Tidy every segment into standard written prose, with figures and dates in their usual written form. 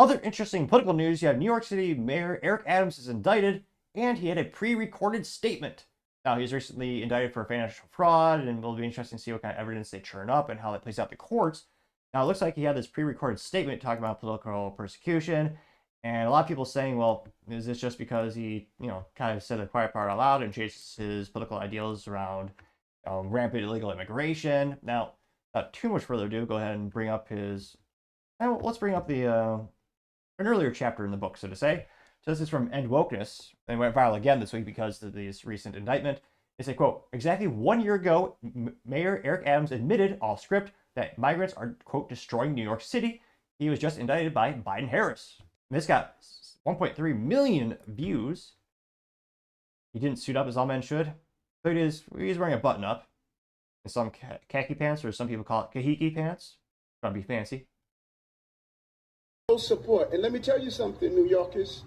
Other interesting political news, you have New York City Mayor Eric Adams is indicted, and he had a pre-recorded statement. Now, he was recently indicted for financial fraud, and it'll be interesting to see what kind of evidence they churn up and how that plays out in the courts. Now, it looks like he had this pre-recorded statement talking about political persecution, and a lot of people saying, well, is this just because he, kind of said the quiet part out loud and chased his political ideals around rampant illegal immigration? Now, without too much further ado, go ahead and bring up his... let's bring up an earlier chapter in the book, so to say. So this is from End Wokeness, and went viral again this week because of this recent indictment. They say, quote, exactly 1 year ago, Mayor Eric Adams admitted off script that migrants are, quote, destroying New York City. He was just indicted by Biden-Harris. This got 1.3 million views. He didn't suit up as all men should. So he's wearing a button-up and some khaki pants, or some people call it kahiki pants. Trying to be fancy. Support. And let me tell you something, New Yorkers.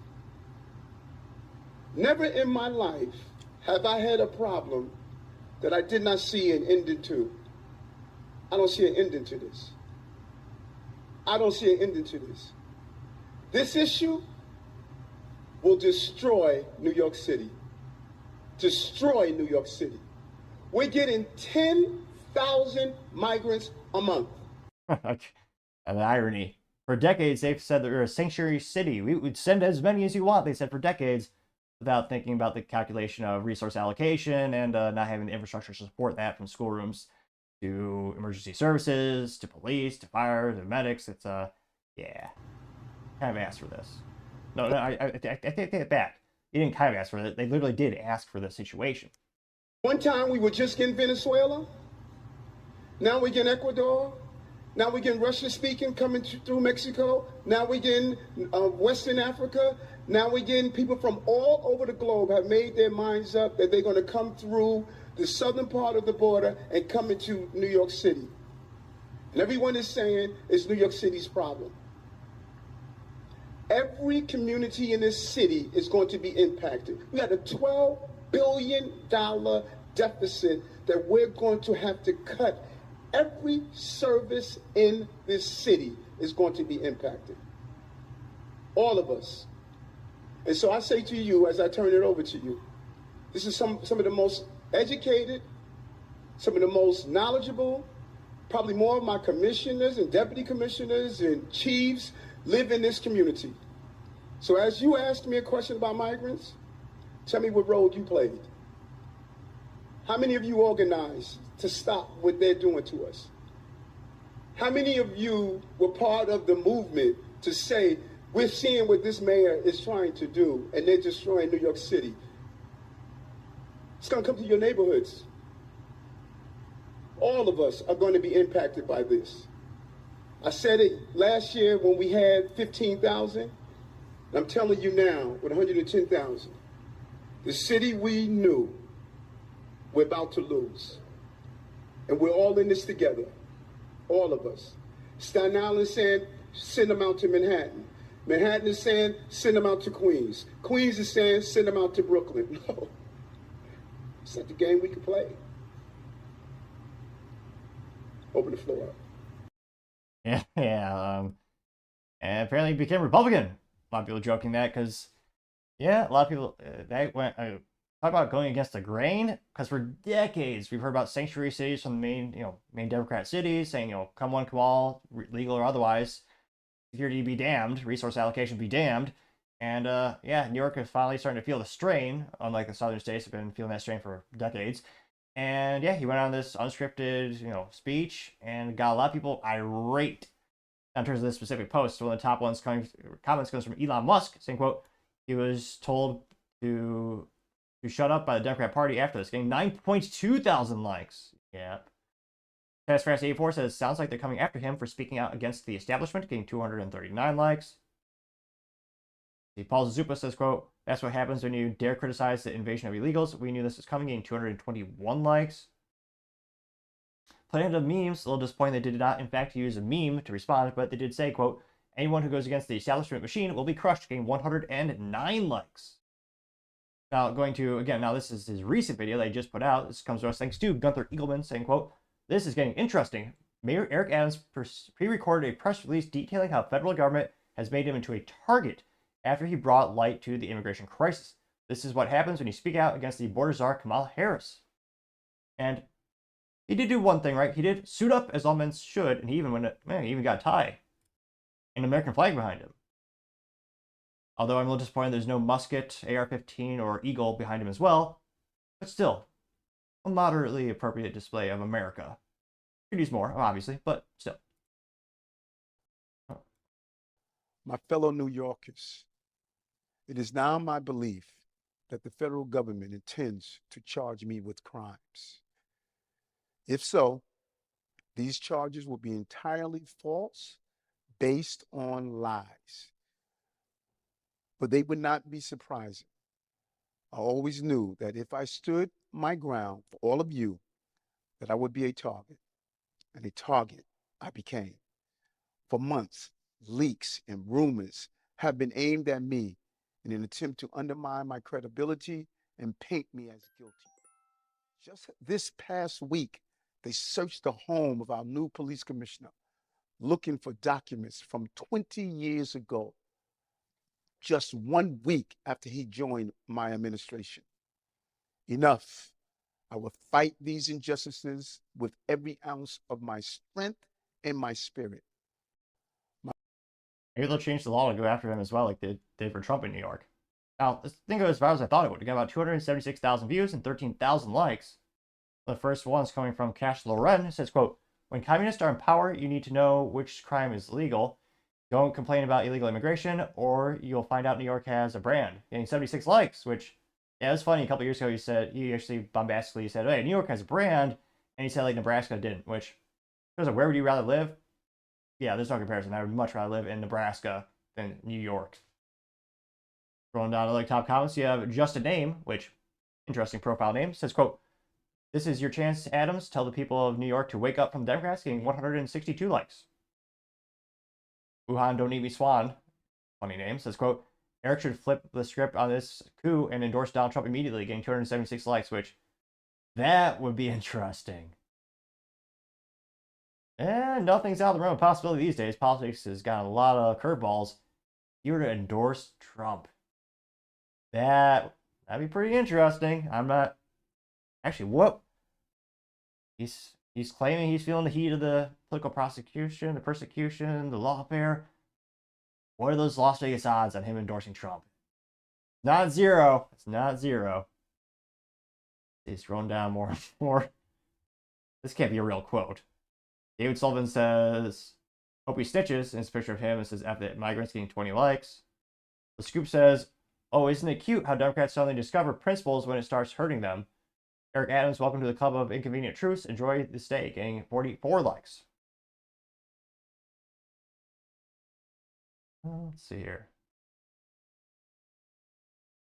Never in my life have I had a problem that I did not see an ending to. I don't see an ending to this. I don't see an ending to this. This issue will destroy New York City. Destroy New York City. We're getting 10,000 migrants a month. And the irony. For decades, they've said that we're a sanctuary city. We would send as many as you want, they said for decades, without thinking about the calculation of resource allocation and not having the infrastructure to support that, from schoolrooms to emergency services, to police, to fire, to medics. It's, yeah, kind of asked for this. No, I take it back. He didn't kind of ask for it. They literally did ask for this situation. One time we were just getting Venezuela. Now we're getting Ecuador. Now we're getting Russian-speaking coming through Mexico. Now we're getting Western Africa. Now we're getting people from all over the globe have made their minds up that they're going to come through the southern part of the border and come into New York City. And everyone is saying it's New York City's problem. Every community in this city is going to be impacted. We had a $12 billion deficit that we're going to have to cut. Every service in this city is going to be impacted. All of us. And so I say to you, as I turn it over to you, this is some of the most educated, some of the most knowledgeable, probably more of my commissioners and deputy commissioners and chiefs live in this community. So as you asked me a question about migrants, tell me what role you played. How many of you organized to stop what they're doing to us? How many of you were part of the movement to say, we're seeing what this mayor is trying to do, and they're destroying New York City? It's going to come to your neighborhoods. All of us are going to be impacted by this. I said it last year when we had 15,000, and I'm telling you now with 110,000. The city we knew we're about to lose. And we're all in this together, all of us. Staten Island is saying, send them out to Manhattan. Manhattan is saying, send them out to Queens. Queens is saying, send them out to Brooklyn. No, it's not the game we can play. Open the floor up. Yeah, and apparently he became Republican. A lot of people joking that because, yeah, a lot of people, that went, talk about going against the grain, because for decades we've heard about sanctuary cities from the main Democrat cities saying, come one, come all, legal or otherwise, security be damned, resource allocation be damned. And yeah, New York is finally starting to feel the strain, unlike the southern states have been feeling that strain for decades. And yeah, he went on this unscripted, speech and got a lot of people irate in terms of this specific post. One of the top comments comes from Elon Musk saying, quote, he was told to shut up by the Democrat Party after this, getting 9.2 thousand likes. Yeah. Fast 84 says, sounds like they're coming after him for speaking out against the establishment, getting 239 likes. Paul Zupa says, quote, that's what happens when you dare criticize the invasion of illegals. We knew this was coming, getting 221 likes. Plenty of memes, a little disappointing they did not in fact use a meme to respond, but they did say, quote, anyone who goes against the establishment machine will be crushed, getting 109 likes. Now, now this is his recent video that he just put out. This comes to us thanks to Gunther Eagleman saying, quote, this is getting interesting. Mayor Eric Adams pre-recorded a press release detailing how federal government has made him into a target after he brought light to the immigration crisis. This is what happens when you speak out against the border czar Kamala Harris. And he did do one thing, right? He did suit up as all men should, and he even got a tie. An American flag behind him. Although I'm a little disappointed there's no musket, AR-15, or eagle behind him as well. But still, a moderately appropriate display of America. Could use more, obviously, but still. My fellow New Yorkers, it is now my belief that the federal government intends to charge me with crimes. If so, these charges will be entirely false, based on lies. But they would not be surprising. I always knew that if I stood my ground for all of you, that I would be a target, and a target I became. For months, leaks and rumors have been aimed at me in an attempt to undermine my credibility and paint me as guilty. Just this past week, they searched the home of our new police commissioner, looking for documents from 20 years ago, just 1 week after he joined my administration. Enough. I will fight these injustices with every ounce of my strength and my spirit. Maybe they'll change the law to go after him as well, like they did for Trump in New York. Now, this thing goes as far as I thought it would. It got about 276,000 views and 13,000 likes. The first one's coming from Cash Loren. It says, quote, "When communists are in power, you need to know which crime is legal. Don't complain about illegal immigration, or you'll find out New York has a brand." Getting 76 likes, which, yeah, it was funny. A couple years ago, he actually bombastically said, hey, New York has a brand, and he said, like, Nebraska didn't, which, there's where would you rather live? Yeah, there's no comparison. I would much rather live in Nebraska than New York. Scrolling down to like top comments, you have Just a Name, which, interesting profile name, says, quote, "This is your chance, Adams. Tell the people of New York to wake up from Democrats," getting 162 likes. Wuhan Don't Eat Me Swan, funny name, says, quote, "Eric should flip the script on this coup and endorse Donald Trump immediately," getting 276 likes, which, that would be interesting. And nothing's out of the realm of possibility these days. Politics has got a lot of curveballs. You were to endorse Trump. That'd be pretty interesting. I'm not... Actually, what? He's claiming he's feeling the heat of the political prosecution, the persecution, the lawfare. What are those Las Vegas odds on him endorsing Trump? Not zero. It's not zero. He's scrolling down more and more. This can't be a real quote. David Sullivan says, "Hope he stitches," and it's a picture of him. It says, "F the migrants," getting 20 likes. The Scoop says, "Oh, isn't it cute how Democrats suddenly discover principles when it starts hurting them?" Eric Adams, "Welcome to the club of inconvenient truths. Enjoy the stay," getting 44 likes. Let's see here.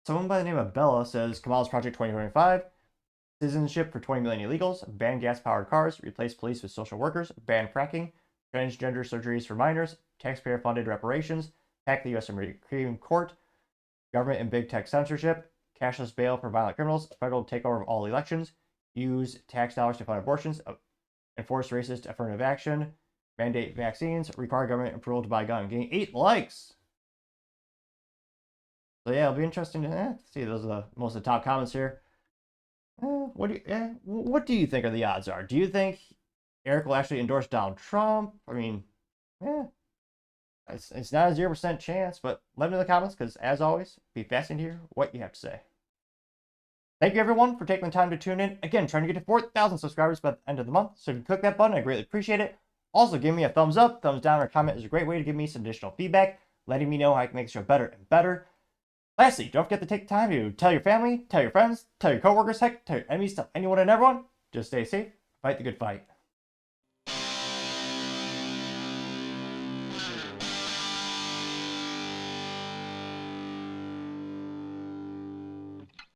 Someone by the name of Bella says, "Kamala's Project 2025. Citizenship for 20 million illegals, ban gas-powered cars, replace police with social workers, ban fracking, transgender surgeries for minors, taxpayer-funded reparations, hack the U.S. Supreme Court, government and big tech censorship, cashless bail for violent criminals, federal takeover of all elections, use tax dollars to fund abortions, enforce racist affirmative action, mandate vaccines, require government approval to buy a gun," getting 8 likes. So yeah, it'll be interesting to see. Those are most of the top comments here. What do you think are the odds are? Do you think Eric will actually endorse Donald Trump? I mean, it's not a 0% chance, but let me know in the comments, because as always, be fascinated to hear what you have to say. Thank you everyone for taking the time to tune in. Again, trying to get to 4,000 subscribers by the end of the month, so if you click that button, I greatly appreciate it. Also, give me a thumbs up, thumbs down, or comment is a great way to give me some additional feedback, letting me know how I can make the show better and better. Lastly, don't forget to take the time to tell your family, tell your friends, tell your coworkers, heck, tell your enemies, tell anyone and everyone. Just stay safe, fight the good fight.